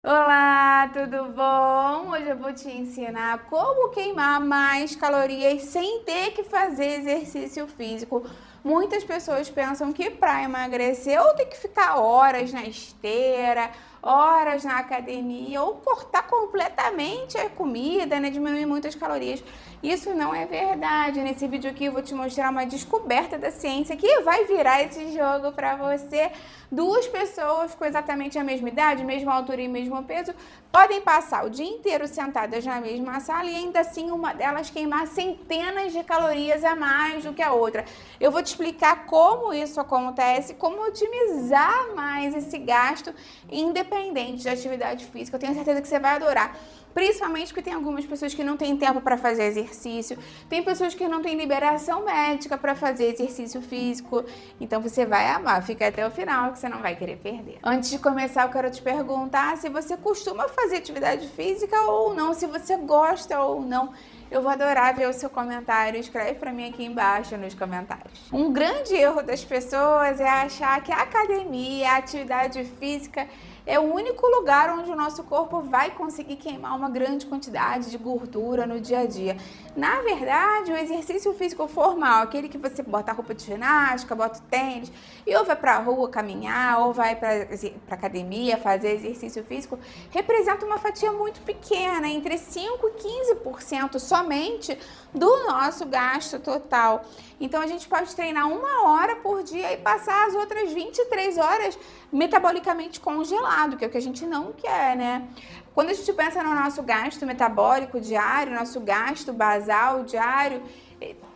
Olá, tudo bom? Hoje eu vou te ensinar como queimar mais calorias sem ter que fazer exercício físico. Muitas pessoas pensam que para emagrecer ou tem que ficar horas na esteira, horas na academia ou cortar completamente a comida, né? Diminuir muitas calorias. Isso não é verdade. Nesse vídeo aqui eu vou te mostrar uma descoberta da ciência que vai virar esse jogo para você. Duas pessoas com exatamente a mesma idade, mesma altura e mesmo peso podem passar o dia inteiro sentadas na mesma sala e ainda assim uma delas queimar centenas de calorias a mais do que a outra. Eu vou te explicar como isso acontece, como otimizar mais esse gasto independente de atividade física. Eu tenho certeza que você vai adorar. Principalmente porque tem algumas pessoas que não têm tempo para fazer exercício, tem pessoas que não têm liberação médica para fazer exercício físico, então você vai amar, fica até o final que você não vai querer perder. Antes de começar, eu quero te perguntar se você costuma fazer atividade física ou não, se você gosta ou não. Eu vou adorar ver o seu comentário, escreve para mim aqui embaixo nos comentários. Um grande erro das pessoas é achar que a academia, a atividade física é o único lugar onde o nosso corpo vai conseguir queimar uma grande quantidade de gordura no dia a dia. Na verdade, o exercício físico formal, aquele que você bota a roupa de ginástica, bota o tênis e ou vai para a rua caminhar ou vai para academia fazer exercício físico, representa uma fatia muito pequena, entre 5% e 15% somente do nosso gasto total. Então a gente pode treinar 1 hora por dia e passar as outras 23 horas metabolicamente congelado, que é o que a gente não quer, né? Quando a gente pensa no nosso gasto metabólico diário, nosso gasto basal diário,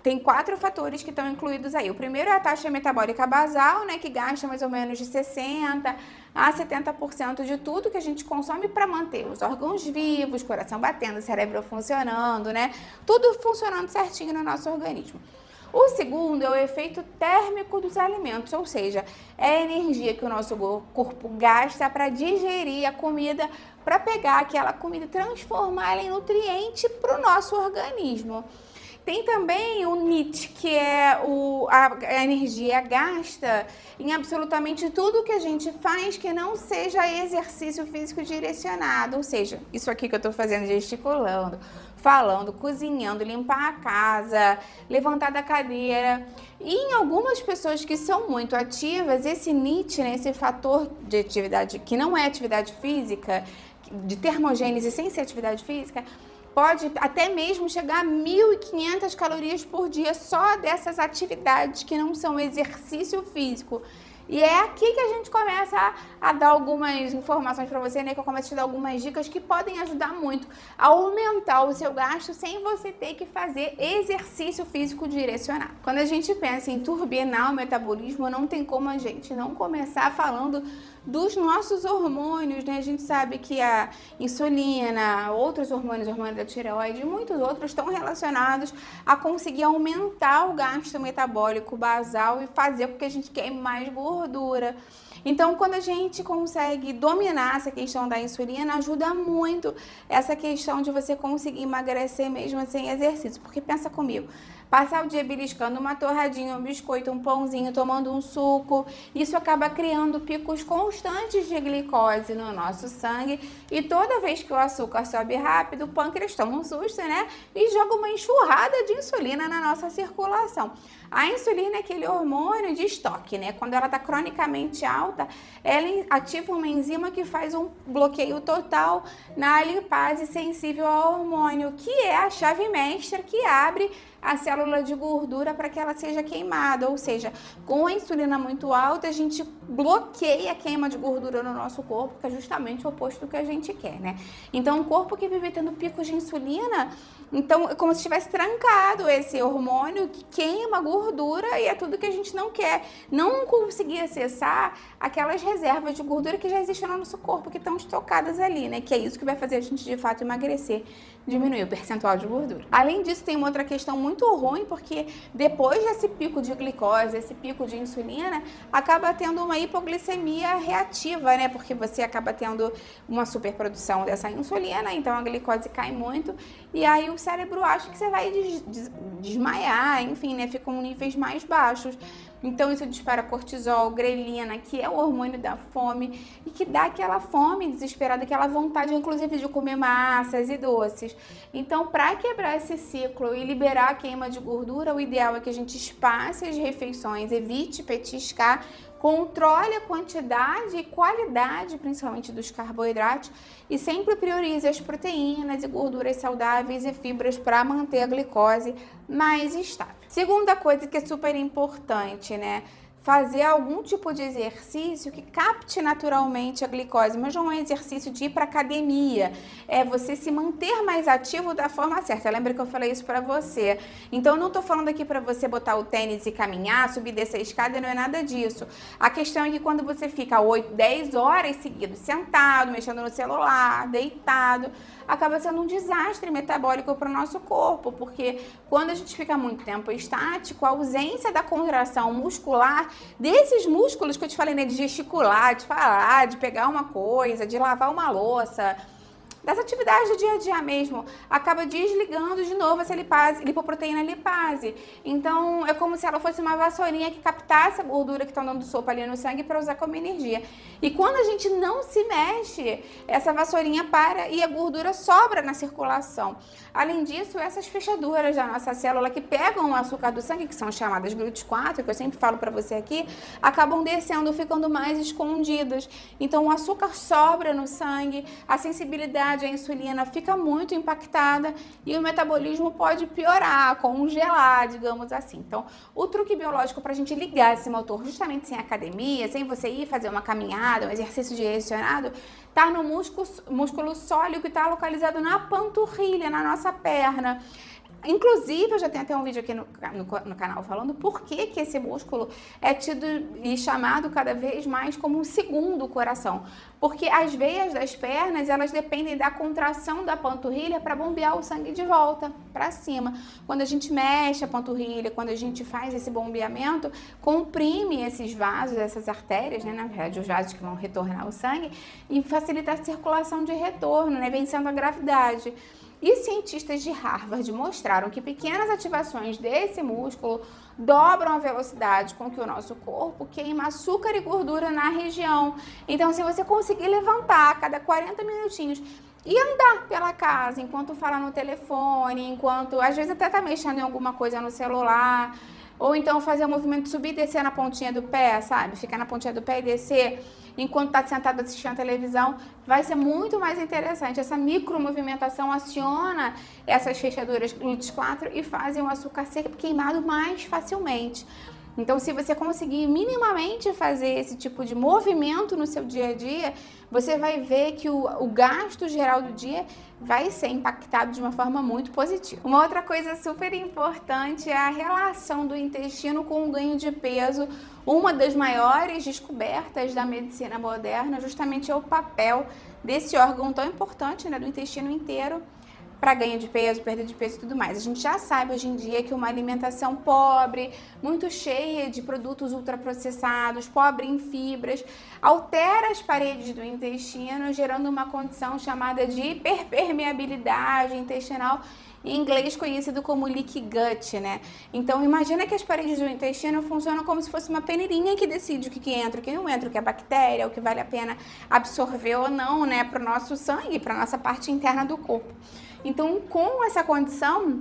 tem 4 fatores que estão incluídos aí. O primeiro é a taxa metabólica basal, né, que gasta mais ou menos de 60% a 70% de tudo que a gente consome para manter os órgãos vivos, coração batendo, cérebro funcionando, né? Tudo funcionando certinho no nosso organismo. O segundo é o efeito térmico dos alimentos, ou seja, é a energia que o nosso corpo gasta para digerir a comida, para pegar aquela comida e transformá-la em nutriente para o nosso organismo. Tem também o NEAT, que é a energia gasta em absolutamente tudo que a gente faz que não seja exercício físico direcionado. Ou seja, isso aqui que eu estou fazendo, gesticulando, falando, cozinhando, limpar a casa, levantar da cadeira. E em algumas pessoas que são muito ativas, esse NEAT, né, esse fator de atividade que não é atividade física, de termogênese sem ser atividade física, pode até mesmo chegar a 1.500 calorias por dia só dessas atividades que não são exercício físico. E é aqui que a gente começa a dar algumas informações para você, né? Que eu começo a te dar algumas dicas que podem ajudar muito a aumentar o seu gasto sem você ter que fazer exercício físico direcionado. Quando a gente pensa em turbinar o metabolismo, não tem como a gente não começar falando dos nossos hormônios, né? A gente sabe que a insulina, outros hormônios, hormônio da tireoide e muitos outros estão relacionados a conseguir aumentar o gasto metabólico basal e fazer com que a gente queime mais gordura. Então, quando a gente consegue dominar essa questão da insulina, ajuda muito essa questão de você conseguir emagrecer mesmo sem exercício. Porque pensa comigo, passar o dia beliscando uma torradinha, um biscoito, um pãozinho, tomando um suco, isso acaba criando picos constantes de glicose no nosso sangue e toda vez que o açúcar sobe rápido, o pâncreas toma um susto, né? E joga uma enxurrada de insulina na nossa circulação. A insulina é aquele hormônio de estoque, né? Quando ela está cronicamente alta, ela ativa uma enzima que faz um bloqueio total na lipase sensível ao hormônio, que é a chave mestra que abre a célula de gordura para que ela seja queimada, ou seja, com a insulina muito alta, a gente bloqueia a queima de gordura no nosso corpo, que é justamente o oposto do que a gente quer, né? Então, um corpo que vive tendo picos de insulina, então é como se tivesse trancado esse hormônio que queima gordura e é tudo que a gente não quer. Não conseguir acessar aquelas reservas de gordura que já existem no nosso corpo, que estão estocadas ali, né? Que é isso que vai fazer a gente de fato emagrecer, diminuir o percentual de gordura. Além disso, tem uma outra questão muito ruim, porque depois desse pico de glicose, esse pico de insulina, acaba tendo uma hipoglicemia reativa, né? Porque você acaba tendo uma superprodução dessa insulina, então a glicose cai muito e aí o cérebro acha que você vai desmaiar, enfim, né? Ficam níveis mais baixos. Então isso dispara cortisol, grelina, que é o hormônio da fome e que dá aquela fome desesperada, aquela vontade, inclusive, de comer massas e doces. Então, para quebrar esse ciclo e liberar a queima de gordura, o ideal é que a gente espace as refeições, evite petiscar, controle a quantidade e qualidade, principalmente dos carboidratos, e sempre priorize as proteínas e gorduras saudáveis e fibras para manter a glicose mais estável. Segunda coisa que é super importante, né? Fazer algum tipo de exercício que capte naturalmente a glicose, mas não é um exercício de ir para academia, é você se manter mais ativo da forma certa. Lembra que eu falei isso para você? Então eu não tô falando aqui para você botar o tênis e caminhar, subir e descer a escada, não é nada disso. A questão é que quando você fica 8, 10 horas seguidas sentado, mexendo no celular, deitado, acaba sendo um desastre metabólico para o nosso corpo, porque quando a gente fica muito tempo estático, a ausência da contração muscular desses músculos que eu te falei, né, de gesticular, de falar, de pegar uma coisa, de lavar uma louça, das atividades do dia a dia mesmo, acaba desligando de novo essa lipase, lipoproteína lipase. Então, é como se ela fosse uma vassourinha que captasse a gordura que estão dando sopa ali no sangue para usar como energia. E quando a gente não se mexe, essa vassourinha para e a gordura sobra na circulação. Além disso, essas fechaduras da nossa célula que pegam o açúcar do sangue, que são chamadas GLUT4, que eu sempre falo para você aqui, acabam descendo, ficando mais escondidas. Então, o açúcar sobra no sangue, a sensibilidade a insulina fica muito impactada e o metabolismo pode piorar, congelar, digamos assim. Então, o truque biológico para a gente ligar esse motor, justamente sem academia, sem você ir fazer uma caminhada, um exercício direcionado, tá no músculo sólido que está localizado na panturrilha, na nossa perna. Inclusive, eu já tenho até um vídeo aqui no canal falando por que esse músculo é tido e chamado cada vez mais como um segundo coração. Porque as veias das pernas, elas dependem da contração da panturrilha para bombear o sangue de volta para cima. Quando a gente mexe a panturrilha, quando a gente faz esse bombeamento, comprime esses vasos, essas artérias, né, na verdade, os vasos que vão retornar o sangue, e facilita a circulação de retorno, né, vencendo a gravidade. E cientistas de Harvard mostraram que pequenas ativações desse músculo dobram a velocidade com que o nosso corpo queima açúcar e gordura na região. Então, se você conseguir levantar a cada 40 minutinhos e andar pela casa enquanto fala no telefone, enquanto às vezes até tá mexendo em alguma coisa no celular, ou então fazer o movimento de subir e descer na pontinha do pé, sabe? Ficar na pontinha do pé e descer enquanto está sentado assistindo a televisão, vai ser muito mais interessante. Essa micromovimentação aciona essas fechaduras GLUT4 e fazem o açúcar ser queimado mais facilmente. Então, se você conseguir minimamente fazer esse tipo de movimento no seu dia a dia, você vai ver que o gasto geral do dia vai ser impactado de uma forma muito positiva. Uma outra coisa super importante é a relação do intestino com o ganho de peso. Uma das maiores descobertas da medicina moderna justamente é o papel desse órgão tão importante, né, do intestino inteiro, para ganho de peso, perda de peso e tudo mais. A gente já sabe hoje em dia que uma alimentação pobre, muito cheia de produtos ultraprocessados, pobre em fibras, altera as paredes do intestino, gerando uma condição chamada de hiperpermeabilidade intestinal, em inglês conhecido como leaky gut, né? Então, imagina que as paredes do intestino funcionam como se fosse uma peneirinha que decide o que entra, o que não entra, o que é bactéria, o que vale a pena absorver ou não, né, para o nosso sangue, para a nossa parte interna do corpo. Então, com essa condição,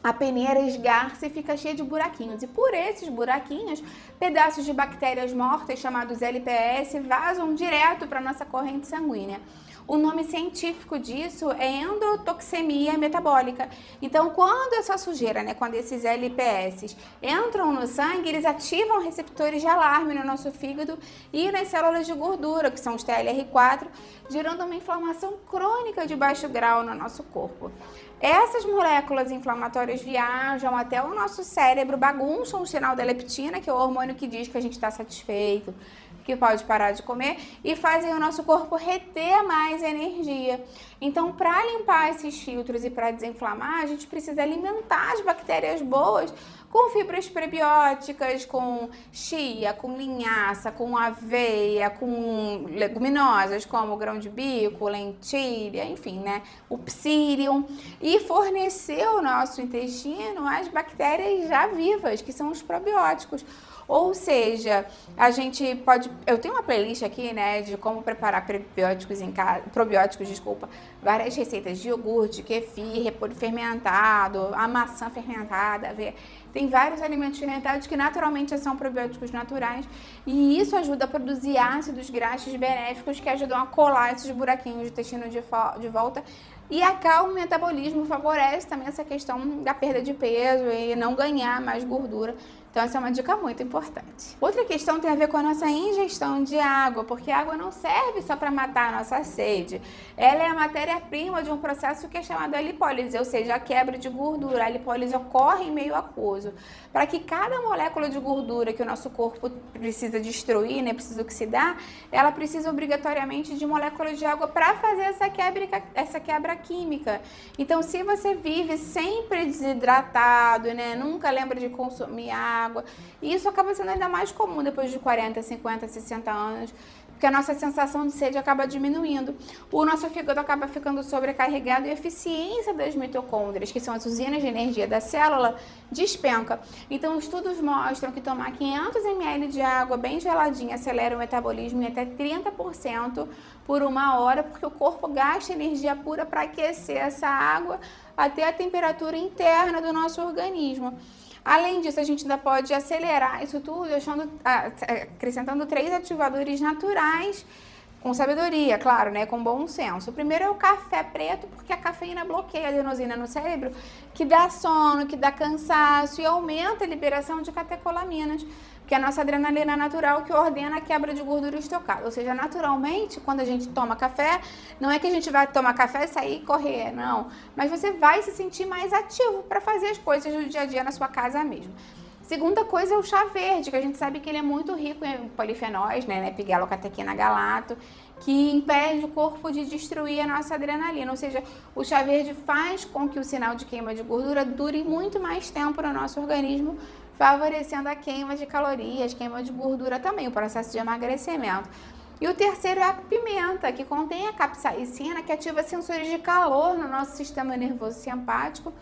a peneira esgarça e fica cheia de buraquinhos. E por esses buraquinhos, pedaços de bactérias mortas, chamados LPS, vazam direto para a nossa corrente sanguínea. O nome científico disso é endotoxemia metabólica. Então, quando essa sujeira, né, quando esses LPS entram no sangue, eles ativam receptores de alarme no nosso fígado e nas células de gordura, que são os TLR4, gerando uma inflamação crônica de baixo grau no nosso corpo. Essas moléculas inflamatórias viajam até o nosso cérebro, bagunçam o sinal da leptina, que é o hormônio que diz que a gente está satisfeito, que pode parar de comer e fazem o nosso corpo reter mais energia. Então, para limpar esses filtros e para desinflamar, a gente precisa alimentar as bactérias boas com fibras prebióticas, com chia, com linhaça, com aveia, com leguminosas como grão de bico, lentilha, enfim, né? O psyllium, e fornecer ao nosso intestino as bactérias já vivas, que são os probióticos. Ou seja, a gente pode... Eu tenho uma playlist aqui, né, de como preparar probióticos em casa, várias receitas de iogurte, kefir, repolho fermentado, a maçã fermentada, tem vários alimentos fermentados que naturalmente são probióticos naturais e isso ajuda a produzir ácidos graxos benéficos que ajudam a colar esses buraquinhos de intestino de volta e acalma o metabolismo, favorece também essa questão da perda de peso e não ganhar mais gordura. Então essa é uma dica muito importante. Outra questão tem a ver com a nossa ingestão de água, porque a água não serve só para matar a nossa sede. Ela é a matéria-prima de um processo que é chamado a lipólise, ou seja, a quebra de gordura. A lipólise ocorre em meio aquoso. Para que cada molécula de gordura que o nosso corpo precisa destruir, né, precisa oxidar, ela precisa obrigatoriamente de moléculas de água para fazer essa quebra química. Então, se você vive sempre desidratado, né, nunca lembra de consumir água, e isso acaba sendo ainda mais comum depois de 40, 50, 60 anos, porque a nossa sensação de sede acaba diminuindo, o nosso fígado acaba ficando sobrecarregado e a eficiência das mitocôndrias, que são as usinas de energia da célula, despenca. Então, estudos mostram que tomar 500 ml de água bem geladinha acelera o metabolismo em até 30% por 1 hora, porque o corpo gasta energia pura para aquecer essa água até a temperatura interna do nosso organismo. Além disso, a gente ainda pode acelerar isso tudo acrescentando 3 ativadores naturais, com sabedoria, claro, né, com bom senso. O primeiro é o café preto, porque a cafeína bloqueia a adenosina no cérebro, que dá sono, que dá cansaço e aumenta a liberação de catecolaminas, que é a nossa adrenalina natural que ordena a quebra de gordura estocada. Ou seja, naturalmente, quando a gente toma café, não é que a gente vai tomar café e sair e correr, não. Mas você vai se sentir mais ativo para fazer as coisas do dia a dia na sua casa mesmo. Segunda coisa é o chá verde, que a gente sabe que ele é muito rico em polifenóis, né, pigalocatequina, galato, que impede o corpo de destruir a nossa adrenalina. Ou seja, o chá verde faz com que o sinal de queima de gordura dure muito mais tempo no nosso organismo, favorecendo a queima de calorias, queima de gordura também, o processo de emagrecimento. E o terceiro é a pimenta, que contém a capsaicina, que ativa sensores de calor no nosso sistema nervoso simpático,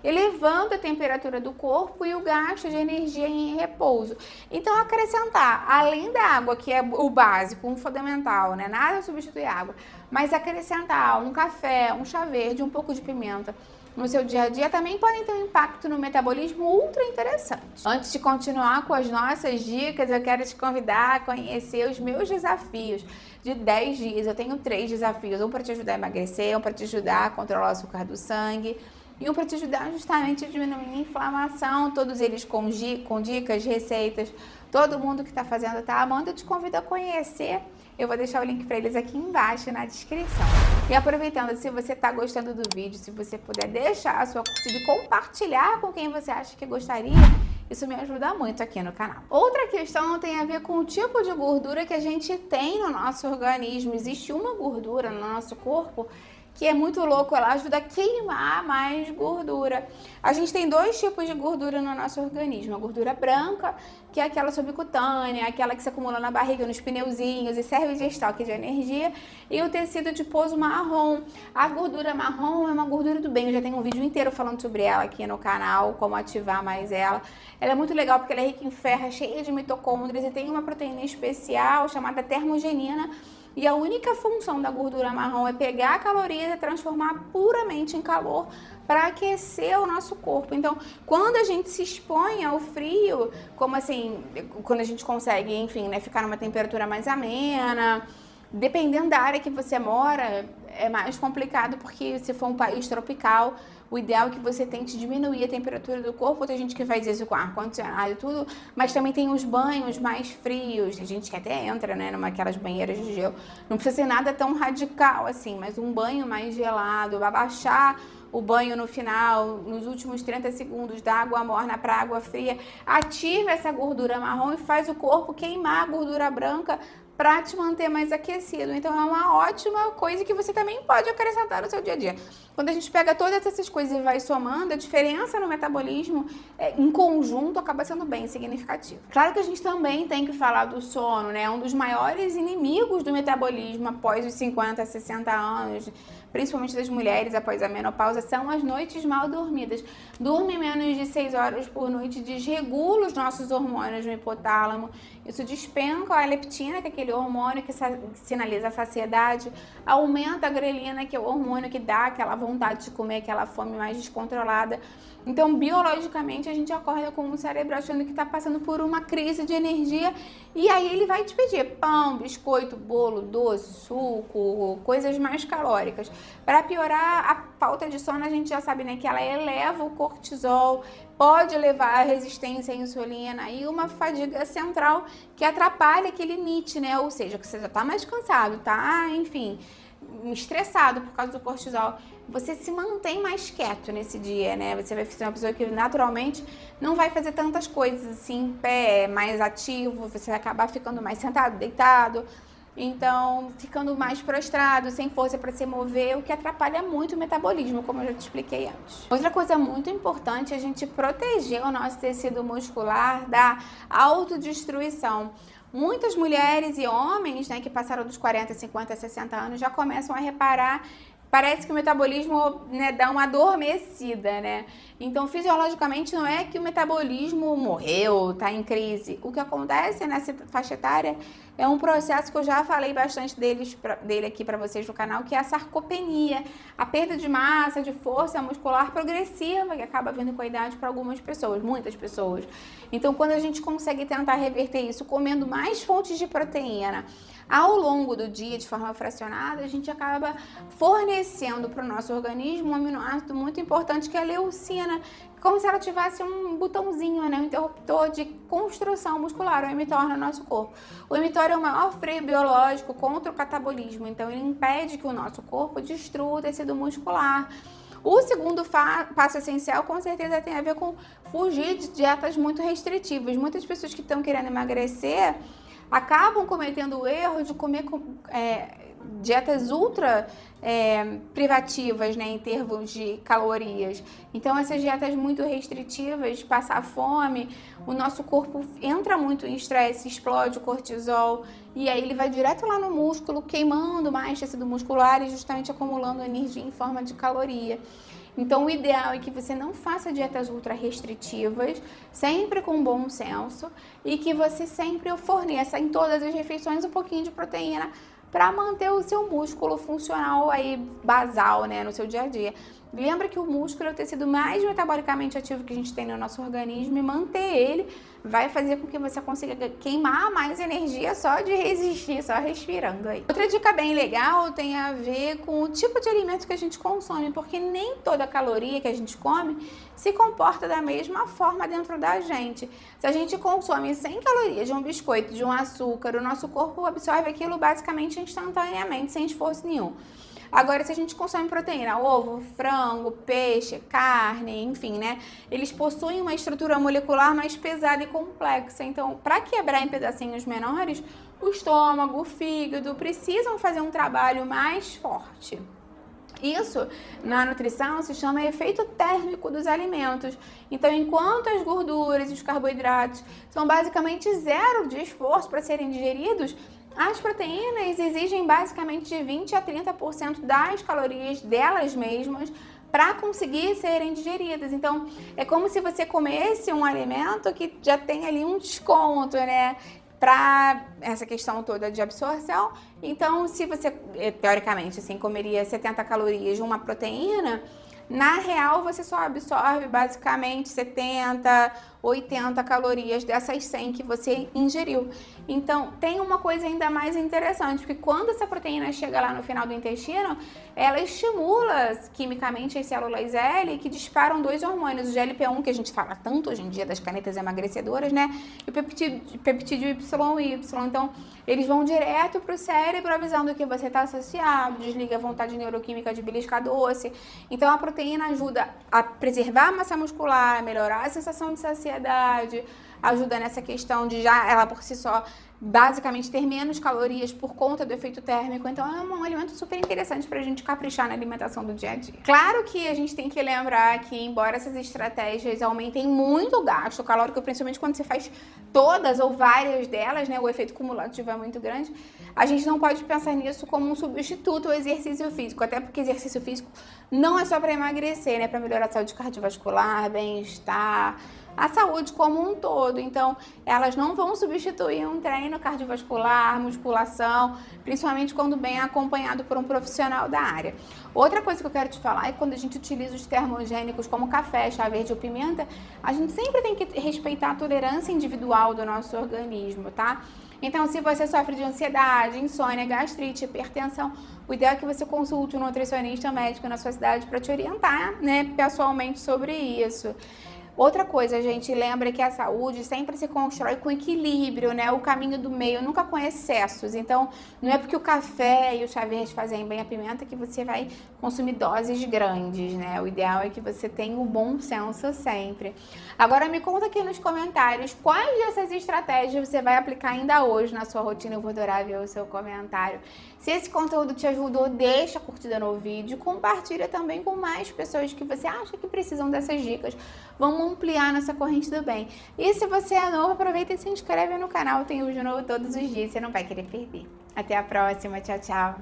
elevando a temperatura do corpo e o gasto de energia em repouso. Então, acrescentar, além da água, que é o básico, um fundamental, né? Nada substitui água, mas acrescentar um café, um chá verde, um pouco de pimenta no seu dia a dia também podem ter um impacto no metabolismo ultra interessante. Antes de continuar com as nossas dicas, eu quero te convidar a conhecer os meus desafios de 10 dias. Eu tenho 3 desafios, um para te ajudar a emagrecer, um para te ajudar a controlar o açúcar do sangue e um para te ajudar justamente a diminuir a inflamação, todos eles com dicas, receitas, todo mundo que está fazendo tá amando, eu te convido a conhecer. Eu vou deixar o link para eles aqui embaixo na descrição. E aproveitando, se você está gostando do vídeo, se você puder deixar a sua curtida e compartilhar com quem você acha que gostaria, isso me ajuda muito aqui no canal. Outra questão tem a ver com o tipo de gordura que a gente tem no nosso organismo. Existe uma gordura no nosso corpo que é muito louco, ela ajuda a queimar mais gordura. A gente tem 2 tipos de gordura no nosso organismo. A gordura branca, que é aquela subcutânea, aquela que se acumula na barriga, nos pneuzinhos e serve de estoque de energia. E o tecido adiposo marrom. A gordura marrom é uma gordura do bem. Eu já tenho um vídeo inteiro falando sobre ela aqui no canal, como ativar mais ela. Ela é muito legal porque ela é rica em ferro, cheia de mitocôndrias e tem uma proteína especial chamada termogenina. E a única função da gordura marrom é pegar calorias e transformar puramente em calor para aquecer o nosso corpo. Então, quando a gente se expõe ao frio, como assim, quando a gente consegue, enfim, né, ficar numa temperatura mais amena, dependendo da área que você mora, é mais complicado porque se for um país tropical, o ideal é que você tente diminuir a temperatura do corpo. Tem gente que faz isso com ar-condicionado e tudo, mas também tem os banhos mais frios. Tem gente que até entra, né, aquelas banheiras de gelo. Não precisa ser nada tão radical assim, mas um banho mais gelado, abaixar o banho no final, nos últimos 30 segundos, da água morna para água fria, ativa essa gordura marrom e faz o corpo queimar a gordura branca para te manter mais aquecido. Então é uma ótima coisa que você também pode acrescentar no seu dia a dia. Quando a gente pega todas essas coisas e vai somando, a diferença no metabolismo em conjunto acaba sendo bem significativa. Claro que a gente também tem que falar do sono, né? Um dos maiores inimigos do metabolismo após os 50, 60 anos, principalmente das mulheres após a menopausa, são as noites mal dormidas. Dorme menos de 6 horas por noite, desregula os nossos hormônios no hipotálamo. Isso despenca a leptina, que é aquele hormônio que sinaliza a saciedade, aumenta a grelina, que é o hormônio que dá aquela vontade de comer, aquela fome mais descontrolada. Então, biologicamente, a gente acorda com o cérebro achando que está passando por uma crise de energia e aí ele vai te pedir pão, biscoito, bolo, doce, suco, coisas mais calóricas. Para piorar a falta de sono, a gente já sabe, né, que ela eleva o cortisol, pode levar à resistência à insulina e uma fadiga central que atrapalha aquele limite, né? Ou seja, que você já está mais cansado, tá, enfim, estressado por causa do cortisol, você se mantém mais quieto nesse dia, né? Você vai ser uma pessoa que naturalmente não vai fazer tantas coisas assim, em pé, mais ativo, você vai acabar ficando mais sentado, deitado, então ficando mais prostrado, sem força para se mover, o que atrapalha muito o metabolismo, como eu já te expliquei antes. Outra coisa muito importante é a gente proteger o nosso tecido muscular da autodestruição. Muitas mulheres e homens, né, que passaram dos 40, 50, 60 anos já começam a reparar, parece que o metabolismo, né, dá uma adormecida, né? Então, fisiologicamente, não é que o metabolismo morreu, tá em crise. O que acontece nessa faixa etária é um processo que eu já falei bastante dele aqui para vocês no canal, que é a sarcopenia, a perda de massa, de força muscular progressiva, que acaba vindo com a idade para algumas pessoas, muitas pessoas. Então, quando a gente consegue tentar reverter isso comendo mais fontes de proteína ao longo do dia, de forma fracionada, a gente acaba fornecendo para o nosso organismo um aminoácido muito importante, que é a leucina, como se ela tivesse um botãozinho, né, um interruptor de construção muscular, o mTOR no nosso corpo. O mTOR é o maior freio biológico contra o catabolismo, então ele impede que o nosso corpo destrua o tecido muscular. O segundo passo essencial, com certeza, tem a ver com fugir de dietas muito restritivas. Muitas pessoas que estão querendo emagrecer acabam cometendo o erro de comer dietas ultra privativas, né, em termos de calorias. Então, essas dietas muito restritivas, passar fome, o nosso corpo entra muito em estresse, explode o cortisol, e aí ele vai direto lá no músculo, queimando mais tecido muscular e justamente acumulando energia em forma de caloria. Então, o ideal é que você não faça dietas ultra restritivas, sempre com bom senso, e que você sempre forneça em todas as refeições um pouquinho de proteína para manter o seu músculo funcional aí basal, né, no seu dia a dia. Lembra que o músculo é o tecido mais metabolicamente ativo que a gente tem no nosso organismo, e manter ele vai fazer com que você consiga queimar mais energia só de resistir, só respirando aí. Outra dica bem legal tem a ver com o tipo de alimento que a gente consome, porque nem toda caloria que a gente come se comporta da mesma forma dentro da gente. Se a gente consome 100 calorias de um biscoito, de um açúcar, o nosso corpo absorve aquilo basicamente instantaneamente, sem esforço nenhum. Agora, se a gente consome proteína, ovo, frango, peixe, carne, enfim, né? Eles possuem uma estrutura molecular mais pesada e complexa. Então, para quebrar em pedacinhos menores, o estômago, o fígado precisam fazer um trabalho mais forte. Isso, na nutrição, se chama efeito térmico dos alimentos. Então, enquanto as gorduras e os carboidratos são basicamente zero de esforço para serem digeridos, as proteínas exigem basicamente de 20 a 30% das calorias delas mesmas para conseguir serem digeridas. Então, é como se você comesse um alimento que já tem ali um desconto, né? Para essa questão toda de absorção. Então, se você, teoricamente, assim, comeria 70 calorias de uma proteína, na real você só absorve basicamente 70 80 calorias dessas 100 que você ingeriu. Então, tem uma coisa ainda mais interessante, porque quando essa proteína chega lá no final do intestino, ela estimula quimicamente as células L que disparam dois hormônios, o GLP-1, que a gente fala tanto hoje em dia das canetas emagrecedoras, né? E o peptídeo YY. Então, eles vão direto para o cérebro avisando que você está saciado, desliga a vontade neuroquímica de beliscar doce. Então, a proteína ajuda a preservar a massa muscular, melhorar a sensação de saciedade, ajuda nessa questão de já ela por si só basicamente ter menos calorias por conta do efeito térmico. Então é um alimento super interessante pra gente caprichar na alimentação do dia a dia. Claro que a gente tem que lembrar que, embora essas estratégias aumentem muito o gasto calórico, principalmente quando você faz todas ou várias delas, né, o efeito cumulativo é muito grande, a gente não pode pensar nisso como um substituto ao exercício físico, até porque exercício físico não é só para emagrecer, né, para melhorar a saúde cardiovascular, bem-estar, a saúde como um todo. Então, elas não vão substituir um treino cardiovascular, musculação, principalmente quando bem acompanhado por um profissional da área. Outra coisa que eu quero te falar é que quando a gente utiliza os termogênicos como café, chá verde ou pimenta, a gente sempre tem que respeitar a tolerância individual do nosso organismo, tá? Então, se você sofre de ansiedade, insônia, gastrite, hipertensão, o ideal é que você consulte um nutricionista médico na sua cidade para te orientar, né, pessoalmente sobre isso. Outra coisa, gente, lembra que a saúde sempre se constrói com equilíbrio, né? O caminho do meio, nunca com excessos. Então, não é porque o café e o chá verde fazem bem a pimenta que você vai consumir doses grandes, né? O ideal é que você tenha o bom senso sempre. Agora, me conta aqui nos comentários quais dessas estratégias você vai aplicar ainda hoje na sua rotina. Eu vou adorar ver o seu comentário. Se esse conteúdo te ajudou, deixa a curtida no vídeo, compartilha também com mais pessoas que você acha que precisam dessas dicas. Vamos ampliar nossa corrente do bem. E se você é novo, aproveita e se inscreve no canal, tem vídeo novo todos os dias, você não vai querer perder. Até a próxima, tchau, tchau!